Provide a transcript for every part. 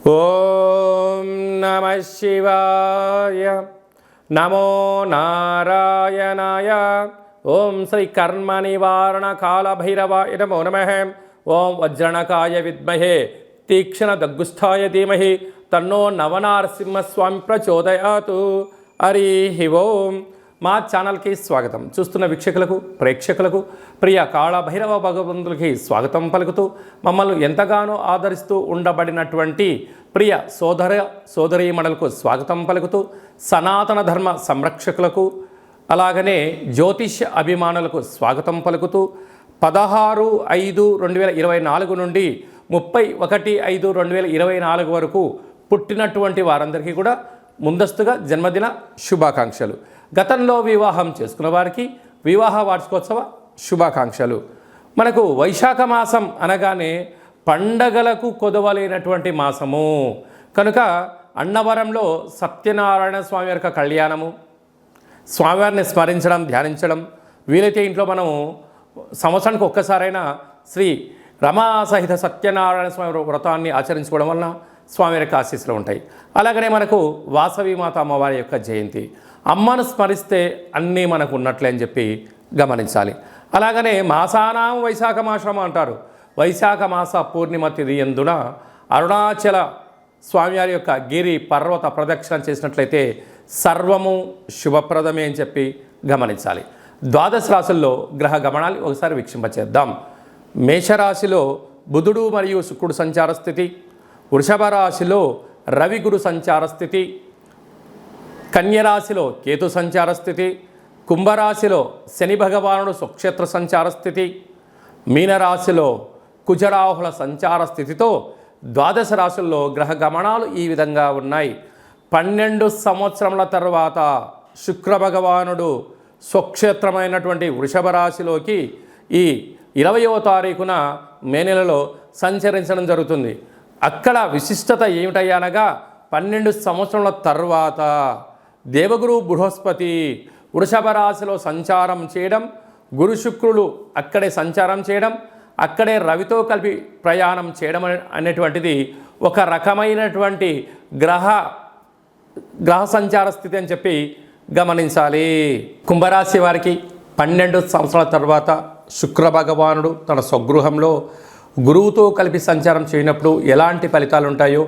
ఓం నమ శివాయ. నమో నారాయణాయ. ఓం శ్రీ కర్మ నివారణ కాల భైరవాయ నమో నమః. ఓం వజ్రణకాయ విద్మహే తీక్ష్ణ దగ్గుస్థాయ ధీమహి తన్నో నవనారసింహస్వామి ప్రచోదయాతు. హరి ఓం. మా ఛానల్కి స్వాగతం. చూస్తున్న వీక్షకులకు ప్రేక్షకులకు ప్రియ కాళభైరవ భగవంతులకి స్వాగతం పలుకుతూ మమ్మల్ని ఎంతగానో ఆదరిస్తూ ఉండబడినటువంటి ప్రియ సోదరీమణులకు స్వాగతం పలుకుతూ సనాతన ధర్మ సంరక్షకులకు అలాగనే జ్యోతిష్య అభిమానులకు స్వాగతం పలుకుతూ 16/5/2024 నుండి 31/5/2024 వరకు పుట్టినటువంటి వారందరికీ కూడా ముందస్తుగా జన్మదిన శుభాకాంక్షలు. గతంలో వివాహం చేసుకున్న వారికి వివాహ వార్షికోత్సవ శుభాకాంక్షలు. మనకు వైశాఖ మాసం అనగానే పండగలకు కొదవలేనటువంటి మాసము కనుక అన్నవరంలో సత్యనారాయణ స్వామి యొక్క కళ్యాణము, స్వామివారిని స్మరించడం, ధ్యానించడం, వీలైతే ఇంట్లో మనము సంవత్సరానికి ఒక్కసారైనా శ్రీ రమా సహిత సత్యనారాయణ స్వామి వ్రతాన్ని ఆచరించుకోవడం వలన స్వామి యొక్క ఆశీస్సులు ఉంటాయి. అలాగనే మనకు వాసవి మాత అమ్మవారి యొక్క జయంతి, అమ్మను స్మరిస్తే అన్నీ మనకు ఉన్నట్లే అని చెప్పి గమనించాలి. అలాగనే మాసానాం వైశాఖ మాసం అంటారు. వైశాఖ మాస పూర్ణిమ తిథి యందున అరుణాచల స్వామివారి యొక్క గిరి పర్వత ప్రదక్షిణ చేసినట్లయితే సర్వము శుభప్రదమే అని చెప్పి గమనించాలి. ద్వాదశ రాశుల్లో గ్రహ గమనాలు ఒకసారి వీక్షింపచేద్దాం. మేషరాశిలో బుధుడు మరియు శుక్రుడు సంచార స్థితి, వృషభ రాశిలో రవి గురు సంచార స్థితి, కన్యరాశిలో కేతు సంచార స్థితి, కుంభరాశిలో శని భగవానుడు స్వక్షేత్ర సంచార స్థితి, మీనరాశిలో కుజరాహుల సంచార స్థితితో ద్వాదశ రాశుల్లో గ్రహ గమనాలు ఈ విధంగా ఉన్నాయి. 12 సంవత్సరముల తర్వాత శుక్ర భగవానుడు స్వక్షేత్రమైనటువంటి వృషభ రాశిలోకి ఈ 20వ తారీఖున మే నెలలో సంచరించడం జరుగుతుంది. అక్కడ విశిష్టత ఏమిటయ్యనగా 12 సంవత్సరముల తర్వాత దేవగురు బృహస్పతి వృషభ రాశిలో సంచారం చేయడం, గురు శుక్రులు అక్కడే సంచారం చేయడం, అక్కడే రవితో కలిపి ప్రయాణం చేయడం అనేటువంటిది ఒక రకమైనటువంటి గ్రహ సంచార స్థితి అని చెప్పి గమనించాలి. కుంభరాశి వారికి 12 సంవత్సరాల తర్వాత శుక్ర భగవానుడు తన స్వగృహంలో గురువుతో కలిపి సంచారం చేయనప్పుడు ఎలాంటి ఫలితాలు ఉంటాయో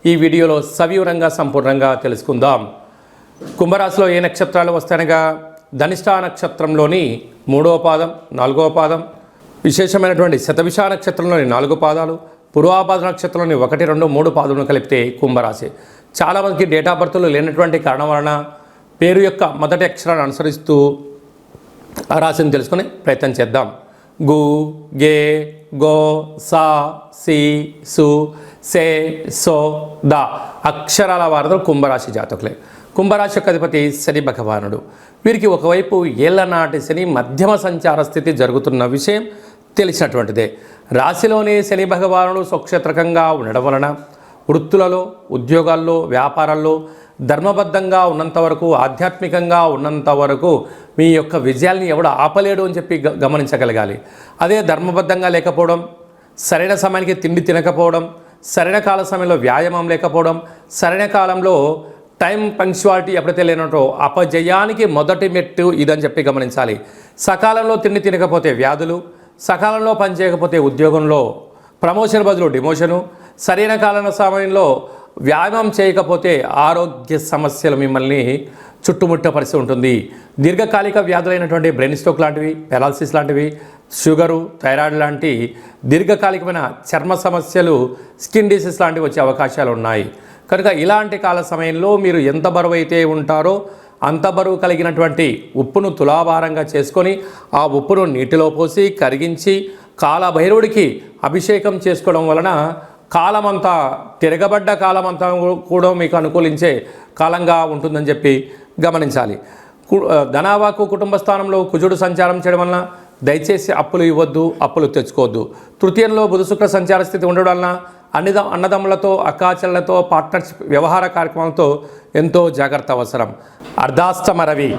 ఈ వీడియోలో సవివరంగా సంపూర్ణంగా తెలుసుకుందాం. కుంభరాశిలో ఏ నక్షత్రాలు వస్తాయనగా ధనిష్ఠ నక్షత్రంలోని 3వ పాదం, 4వ పాదం, విశేషమైనటువంటి శతభిష నక్షత్రంలోని 4 పాదాలు, పూర్వాభాద్ర నక్షత్రంలోని 1, 2, 3 పాదములను కలిపితే కుంభరాశి. చాలామందికి డేట్ ఆఫ్ బర్త్లు లేనటువంటి కారణం వలన పేరు యొక్క మొదటి అక్షరాన్ని అనుసరిస్తూ ఆ రాశిని తెలుసుకునే ప్రయత్నం చేద్దాం. గు, గే, గో, సా, సి, సు, సే, సో, ద అక్షరాల వారధులు కుంభరాశి జాతకులే. కుంభరాశి యొక్క అధిపతి శని భగవానుడు. వీరికి ఒకవైపు ఏళ్ల నాటి శని మధ్యమ సంచార స్థితి జరుగుతున్న విషయం తెలిసినటువంటిదే. రాశిలోనే శని భగవానుడు స్వక్షేత్రకంగా ఉండడం వలన వృత్తులలో, ఉద్యోగాల్లో, వ్యాపారాల్లో ధర్మబద్ధంగా ఉన్నంత వరకు, ఆధ్యాత్మికంగా ఉన్నంత వరకు మీ యొక్క విజయాల్ని ఎవడు ఆపలేడు అని చెప్పి గమనించగలగాలి. అదే ధర్మబద్ధంగా లేకపోవడం, సరైన సమయానికి తిండి తినకపోవడం, సరైన కాల సమయంలో వ్యాయామం లేకపోవడం, సరైన కాలంలో టైం పంక్చువాలిటీ ఎప్పుడైతే లేనటో అపజయానికి మొదటి మెట్టు ఇదని చెప్పి గమనించాలి. సకాలంలో తిండి తినకపోతే వ్యాధులు, సకాలంలో పనిచేయకపోతే ఉద్యోగంలో ప్రమోషన్ బదులు డిమోషను, సరైన కాల సమయంలో వ్యాయామం చేయకపోతే ఆరోగ్య సమస్యలు మిమ్మల్ని చుట్టుముట్టే పరిస్థితి ఉంటుంది. దీర్ఘకాలిక వ్యాధులైనటువంటి బ్రెయిన్ స్ట్రోక్ లాంటివి, పెరాలసిస్ లాంటివి, షుగరు, థైరాయిడ్ లాంటి దీర్ఘకాలికమైన చర్మ సమస్యలు, స్కిన్ డిసీజ్ లాంటివి వచ్చే అవకాశాలు ఉన్నాయి. కనుక ఇలాంటి కాల సమయంలో మీరు ఎంత బరువు అయితే ఉంటారో అంత బరువు కలిగినటువంటి ఉప్పును తులాభారంగా చేసుకొని ఆ ఉప్పును నీటిలో పోసి కరిగించి కాలభైరవుడికి అభిషేకం చేసుకోవడం వలన కాలమంతా, తిరగబడ్డ కాలమంతా కూడా మీకు అనుకూలించే కాలంగా ఉంటుందని చెప్పి గమనించాలి. ధనావాకు కుటుంబ స్థానంలో కుజుడు సంచారం చేయడం వలన దయచేసి అప్పులు ఇవ్వద్దు, అప్పులు తెచ్చుకోవద్దు. తృతీయంలో బుధ శుక్ర సంచార స్థితి ఉండడం వలన అన్నదమ్ములతో, అక్కాచెల్లతో, పార్ట్నర్షిప్ వ్యవహార కార్యక్రమాలతో ఎంతో జాగ్రత్త అవసరం. అర్ధాష్టమ రవి,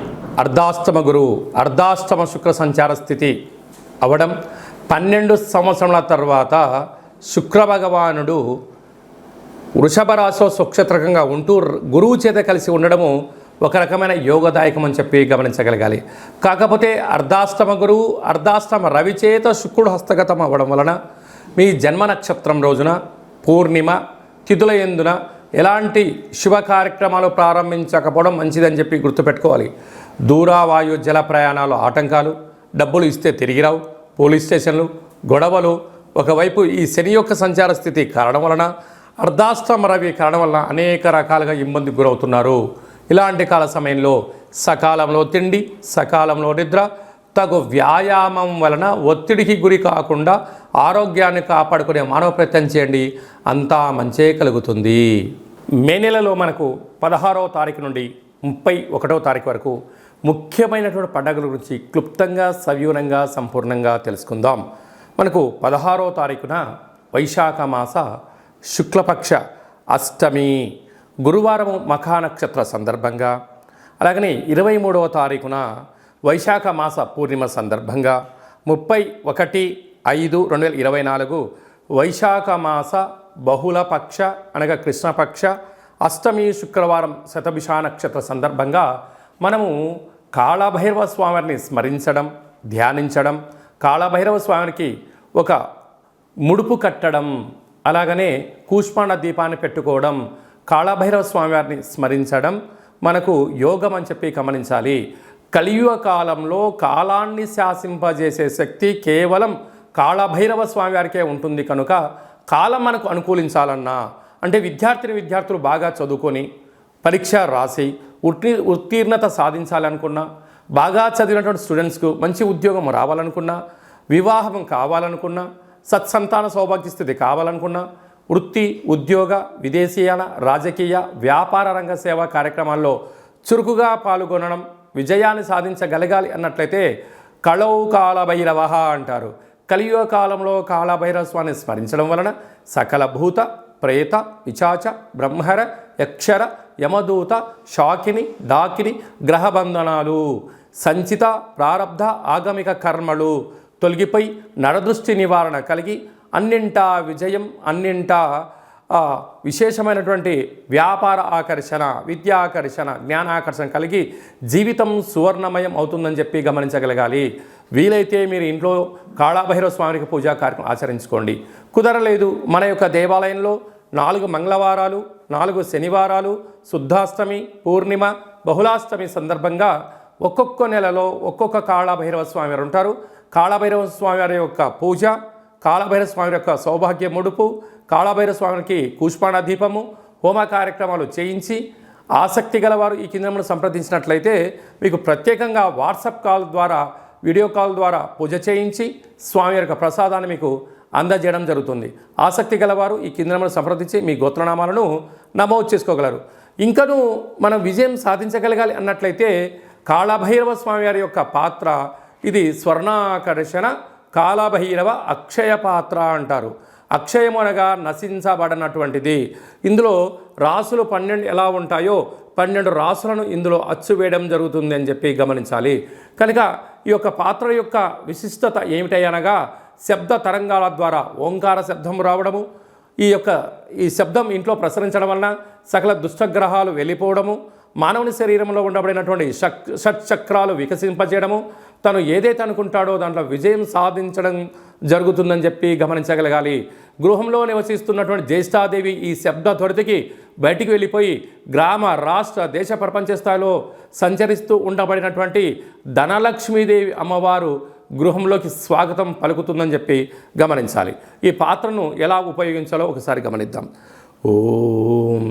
అర్ధాష్టమ గురువు, అర్ధాష్టమ శుక్ర సంచార స్థితి అవడం 12 సంవత్సరాల తర్వాత శుక్ర భగవానుడు వృషభ రాశిలో స్వక్షేత్రకంగా ఉంటూ గురువు చేత కలిసి ఉండడము ఒక రకమైన యోగదాయకం అని చెప్పి గమనించగలగాలి. కాకపోతే అర్ధాష్టమ గురువు అర్ధాష్టమ రవి చేత శుక్రుడు హస్తగతం అవ్వడం వలన మీ జన్మ నక్షత్రం రోజున పూర్ణిమ తిథుల యందున ఎలాంటి శుభ కార్యక్రమాలు ప్రారంభించకపోవడం మంచిదని చెప్పి గుర్తుపెట్టుకోవాలి. దూరావాయు జల ప్రయాణాలు ఆటంకాలు, డబ్బులు ఇస్తే తిరిగి రావు, పోలీస్ స్టేషన్లు, గొడవలు, ఒకవైపు ఈ శని యొక్క సంచార స్థితి కారణం వలన అర్ధాష్టమ రవి కారణం వలన అనేక రకాలుగా ఇబ్బందికి గురవుతున్నారు. ఇలాంటి కాల సమయంలో సకాలంలో తిండి, సకాలంలో నిద్ర, తగు వ్యాయామం వలన ఒత్తిడికి గురి కాకుండా ఆరోగ్యాన్ని కాపాడుకునే మానవ ప్రయత్నం చేయండి, అంతా మంచే కలుగుతుంది. మే నెలలో మనకు 16వ తారీఖు నుండి 31వ తారీఖు వరకు ముఖ్యమైనటువంటి పండుగల గురించి క్లుప్తంగా సవివరంగా సంపూర్ణంగా తెలుసుకుందాం. మనకు 16వ తారీఖున వైశాఖ మాస శుక్లపక్ష అష్టమి గురువారం మఖా నక్షత్ర సందర్భంగా, అలాగనే 23వ తారీఖున వైశాఖ మాస పూర్ణిమ సందర్భంగా 31/5/2024 వైశాఖ మాస బహుళపక్ష అనగా కృష్ణపక్ష అష్టమి శుక్రవారం శతభిష నక్షత్ర సందర్భంగా మనము కాళభైరవ స్వామిని స్మరించడం, ధ్యానించడం, కాళభైరవ స్వామికి ఒక ముడుపు కట్టడం, అలాగనే కూష్మాండ దీపాన్ని పెట్టుకోవడం, కాళభైరవ స్వామివారిని స్మరించడం మనకు యోగం అని చెప్పి గమనించాలి. కలియుగ కాలంలో కాలాన్ని శాసింపజేసే శక్తి కేవలం కాళభైరవ స్వామివారికే ఉంటుంది కనుక కాలం మనకు అనుకూలించాలన్నా అంటే విద్యార్థులు బాగా చదువుకొని పరీక్ష రాసి ఉత్తీర్ణత సాధించాలనుకున్నా, బాగా చదివినటువంటి స్టూడెంట్స్కు మంచి ఉద్యోగం రావాలనుకున్నా, వివాహం కావాలనుకున్నా, సత్సంతాన సౌభాగ్య స్థితి కావాలనుకున్నా, వృత్తి, ఉద్యోగ, విదేశీయాన, రాజకీయ, వ్యాపార రంగ సేవా కార్యక్రమాల్లో చురుకుగా పాల్గొనడం, విజయాన్ని సాధించగలగాలి అన్నట్లయితే కళౌ కాళభైరవ అంటారు. కలియుగ కాలంలో కాళభైరవ స్వామిని స్మరించడం వలన సకల భూత, ప్రేత, పిశాచ, బ్రహ్మర, యక్షర, యమదూత, శాకిని, డాకిని గ్రహబంధనాలు, సంచిత ప్రారబ్ధ ఆగమిక కర్మలు తొలగిపోయి నరదృష్టి నివారణ కలిగి అన్నింటా విజయం, అన్నింటా విశేషమైనటువంటి వ్యాపార ఆకర్షణ, విద్యాకర్షణ, జ్ఞానాకర్షణ కలిగి జీవితం సువర్ణమయం అవుతుందని చెప్పి గమనించగలగాలి. వీలైతే మీరు ఇంట్లో కాళభైరవ స్వామికి పూజా కార్యక్రమం ఆచరించుకోండి. కుదరలేదు మన యొక్క దేవాలయంలో 4 మంగళవారాలు, 4 శనివారాలు, శుద్ధాష్టమి, పూర్ణిమ, బహుళాష్టమి సందర్భంగా ఒక్కొక్క నెలలో ఒక్కొక్క కాళభైరవ స్వామి వారు ఉంటారు. కాళభైరవ స్వామి వారి యొక్క పూజ, కాళభైరవ స్వామి యొక్క సౌభాగ్య ముడుపు, కాళభైరవ స్వామికి కూష్మాండ దీపము, హోమ కార్యక్రమాలు చేయించి ఆసక్తి గలవారు ఈ కింద సంప్రదించినట్లయితే మీకు ప్రత్యేకంగా వాట్సాప్ కాల్ ద్వారా, వీడియో కాల్ ద్వారా పూజ చేయించి స్వామి యొక్క ప్రసాదాన్ని మీకు అందజేయడం జరుగుతుంది. ఆసక్తి గలవారు ఈ కింద సంప్రదించి మీ గోత్రనామాలను నమోదు చేసుకోగలరు. ఇంకనూ మనం విజయం సాధించగలగాలి అన్నట్లయితే కాళభైరవ స్వామి వారి యొక్క పాత్ర ఇది స్వర్ణాకర్షణ కాళభైరవ అక్షయ పాత్ర అంటారు. అక్షయం అనగా నశించబడినటువంటిది. ఇందులో రాసులు 12 ఎలా ఉంటాయో 12 రాసులను ఇందులో అచ్చు వేయడం జరుగుతుంది అని చెప్పి గమనించాలి. కనుక ఈ యొక్క పాత్ర యొక్క విశిష్టత ఏమిటనగా శబ్ద తరంగాల ద్వారా ఓంకార శబ్దం రావడము, ఈ శబ్దం ఇంట్లో ప్రసరించడం వలన సకల దుష్టగ్రహాలు వెళ్ళిపోవడము, మానవుని శరీరంలో ఉండబడినటువంటి షట్చక్రాలు వికసింపజేయడము, తను ఏదైతే అనుకుంటాడో దాంట్లో విజయం సాధించడం జరుగుతుందని చెప్పి గమనించగలగాలి. గృహంలో నివసిస్తున్నటువంటి జ్యేష్ఠాదేవి ఈ శబ్ద త్వరితకి బయటికి వెళ్ళిపోయి గ్రామ, రాష్ట్ర, దేశ, ప్రపంచ స్థాయిలో సంచరిస్తూ ఉండబడినటువంటి ధనలక్ష్మీదేవి అమ్మవారు గృహంలోకి స్వాగతం పలుకుతుందని చెప్పి గమనించాలి. ఈ పాత్రను ఎలా ఉపయోగించాలో ఒకసారి గమనిద్దాం. ఓం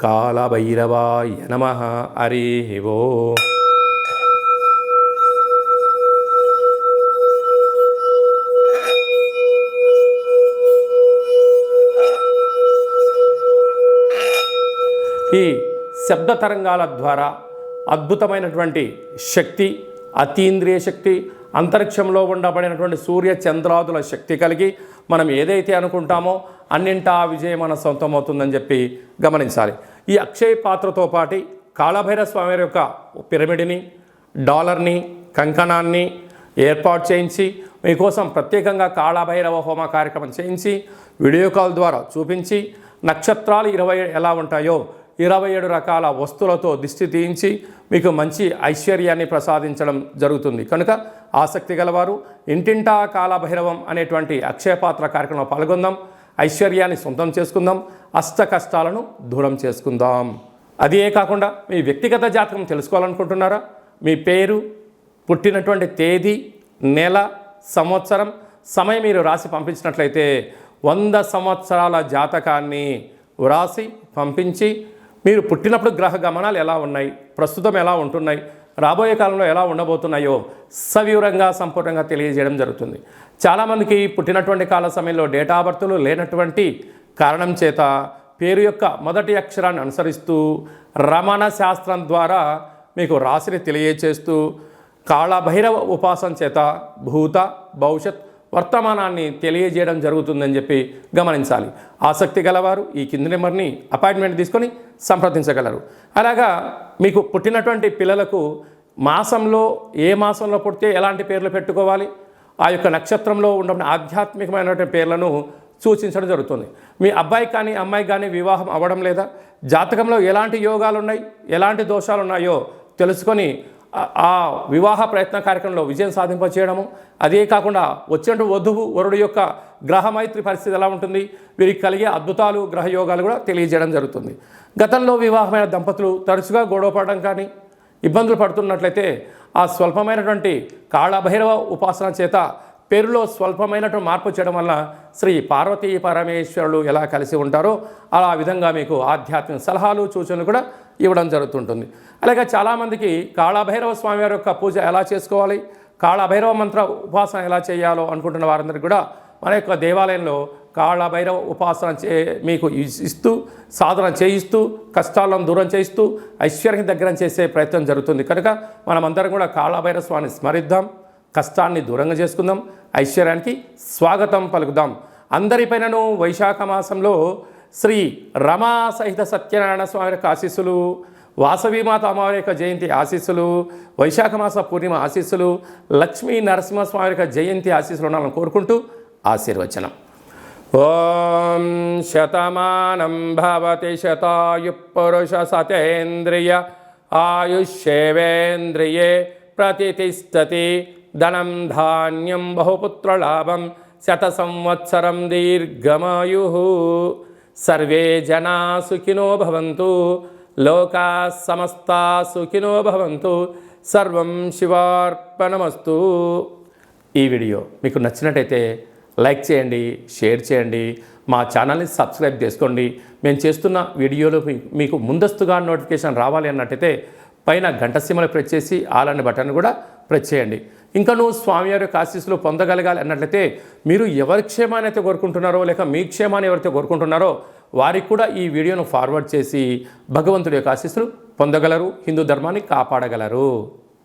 కాళభైరవాయ నమః. హరి ఓం. ఈ శబ్ద తరంగాల ద్వారా అద్భుతమైనటువంటి శక్తి, అతీంద్రియ శక్తి, అంతరిక్షంలో ఉండబడినటువంటి సూర్య చంద్రాదుల శక్తి కలిగి మనం ఏదైతే అనుకుంటామో అన్నింటా విజయం మన సొంతం అవుతుందని చెప్పి గమనించాలి. ఈ అక్షయ పాత్రతో పాటు కాళభైరవ స్వామి యొక్క పిరమిడ్ని, డాలర్ని, కంకణాన్ని ఏర్పాటు చేయించి మీకోసం ప్రత్యేకంగా కాళభైరవ హోమ కార్యక్రమం చేయించి వీడియో కాల్ ద్వారా చూపించి నక్షత్రాలు 27 ఎలా ఉంటాయో 27 రకాల వస్తువులతో దిష్టి తీయించి మీకు మంచి ఐశ్వర్యాన్ని ప్రసాదించడం జరుగుతుంది. కనుక ఆసక్తి గలవారు ఇంటింటా కాళభైరవం అనేటువంటి అక్షయపాత్ర కార్యక్రమంలో పాల్గొందాం. ఐశ్వర్యాన్ని సొంతం చేసుకుందాం. అష్ట కష్టాలను దూరం చేసుకుందాం. అదే కాకుండా మీ వ్యక్తిగత జాతకం తెలుసుకోవాలనుకుంటున్నారా? మీ పేరు, పుట్టినటువంటి తేదీ, నెల, సంవత్సరం, సమయం మీరు రాసి పంపించినట్లయితే 100 సంవత్సరాల జాతకాన్ని వ్రాసి పంపించి మీరు పుట్టినప్పుడు గ్రహ గమనాలు ఎలా ఉన్నాయి, ప్రస్తుతం ఎలా ఉంటున్నాయి, రాబోయే కాలంలో ఎలా ఉండబోతున్నాయో సవివరంగా సంపూర్ణంగా తెలియజేయడం జరుగుతుంది. చాలామందికి పుట్టినటువంటి కాల సమయంలో డేటా ఆఫ్ బర్త్లు లేనటువంటి కారణం చేత పేరు యొక్క మొదటి అక్షరాన్ని అనుసరిస్తూ రమణ శాస్త్రం ద్వారా మీకు రాశిని తెలియచేస్తూ కాళభైరవ ఉపాసన చేత భూత, భవిష్యత్, వర్తమానాన్ని తెలియజేయడం జరుగుతుందని చెప్పి గమనించాలి. ఆసక్తి గలవారు ఈ కింది నెంబర్ని అపాయింట్మెంట్ తీసుకొని సంప్రదించగలరు. అలాగా మీకు పుట్టినటువంటి పిల్లలకు మాసంలో ఏ మాసంలో పుడితే ఎలాంటి పేర్లు పెట్టుకోవాలి, ఆ యొక్క నక్షత్రంలో ఉన్న ఆధ్యాత్మికమైనటువంటి పేర్లను సూచించడం జరుగుతుంది. మీ అబ్బాయి కానీ అమ్మాయి కానీ వివాహం అవ్వడం లేదా, జాతకంలో ఎలాంటి యోగాలు ఉన్నాయి, ఎలాంటి దోషాలు ఉన్నాయో తెలుసుకొని ఆ వివాహ ప్రయత్న కార్యక్రమంలో విజయం సాధింపచేయడము, అదే కాకుండా వచ్చినట్టు వధువు వరుడు యొక్క గ్రహమైత్రి పరిస్థితి ఎలా ఉంటుంది, వీరికి కలిగే అద్భుతాలు గ్రహయోగాలు కూడా తెలియజేయడం జరుగుతుంది. గతంలో వివాహమైన దంపతులు తరచుగా గొడవపడడం కానీ ఇబ్బందులు పడుతున్నట్లయితే ఆ స్వల్పమైనటువంటి కాళభైరవ ఉపాసన చేత పేరులో స్వల్పమైనటువంటి మార్పు చేయడం వల్ల శ్రీ పార్వతీ పరమేశ్వరులు ఎలా కలిసి ఉంటారో అలా విధంగా మీకు ఆధ్యాత్మిక సలహాలు సూచనలు కూడా ఇవ్వడం జరుగుతుంటుంది. అలాగే చాలామందికి కాళభైరవ స్వామివారి యొక్క పూజ ఎలా చేసుకోవాలి, కాళభైరవ మంత్ర ఉపాసన ఎలా చేయాలో అనుకుంటున్న వారందరికీ కూడా మన యొక్క దేవాలయంలో కాళభైరవ ఉపాసన మీకు ఇస్తూ సాధన చేయిస్తూ కష్టాలను దూరం చేయిస్తూ ఐశ్వర్యం దగ్గర చేసే ప్రయత్నం జరుగుతుంది. కనుక మనమందరం కూడా కాళభైరవ స్వామిని స్మరిద్దాం, కష్టాన్ని దూరంగా చేసుకుందాం, ఐశ్వర్యానికి స్వాగతం పలుకుదాం. అందరిపైనను వైశాఖ మాసంలో శ్రీ రమా సహిత సత్యనారాయణ స్వామి యొక్క ఆశీస్సులు, వాసవీమాత అమ్మవారి యొక్క జయంతి ఆశీస్సులు, వైశాఖ మాస పూర్ణిమ ఆశీస్సులు, లక్ష్మీ నరసింహస్వామి యొక్క జయంతి ఆశీస్సులు ఉండాలని కోరుకుంటూ ఆశీర్వచనం. ఓం శతమానం భవతి శతాయు పురుష సతేంద్రియ ఆయుష్యేవేంద్రియే ప్రతిష్టతి ధనం ధాన్యం బహుపుత్రలాభం శత సంవత్సరం దీర్ఘమాయు. సర్వే జనా సుఖినో భవంతు, లోకా సమస్తా సుఖినో భవంతు. సర్వం శివార్పణమస్తు. ఈ వీడియో మీకు నచ్చినట్టయితే లైక్ చేయండి, షేర్ చేయండి, మా ఛానల్ని సబ్స్క్రైబ్ చేసుకోండి. మేము చేస్తున్న వీడియోలు మీకు ముందస్తుగా నోటిఫికేషన్ రావాలి అన్నట్టయితే పైన గంట సింబల్ ప్రెస్ చేసి ఆల్ అనే బటన్ కూడా ప్రెస్ చేయండి. ఇంకనూ స్వామివారి యొక్క ఆశీస్సులు పొందగలగాలి అన్నట్లయితే మీరు ఎవరి క్షేమాన్ని అయితే కోరుకుంటున్నారో లేక మీ క్షేమాన్ని ఎవరైతే కోరుకుంటున్నారో వారికి కూడా ఈ వీడియోను ఫార్వర్డ్ చేసి భగవంతుడి యొక్క ఆశీస్సులు పొందగలరు, హిందూ ధర్మాన్ని కాపాడగలరు.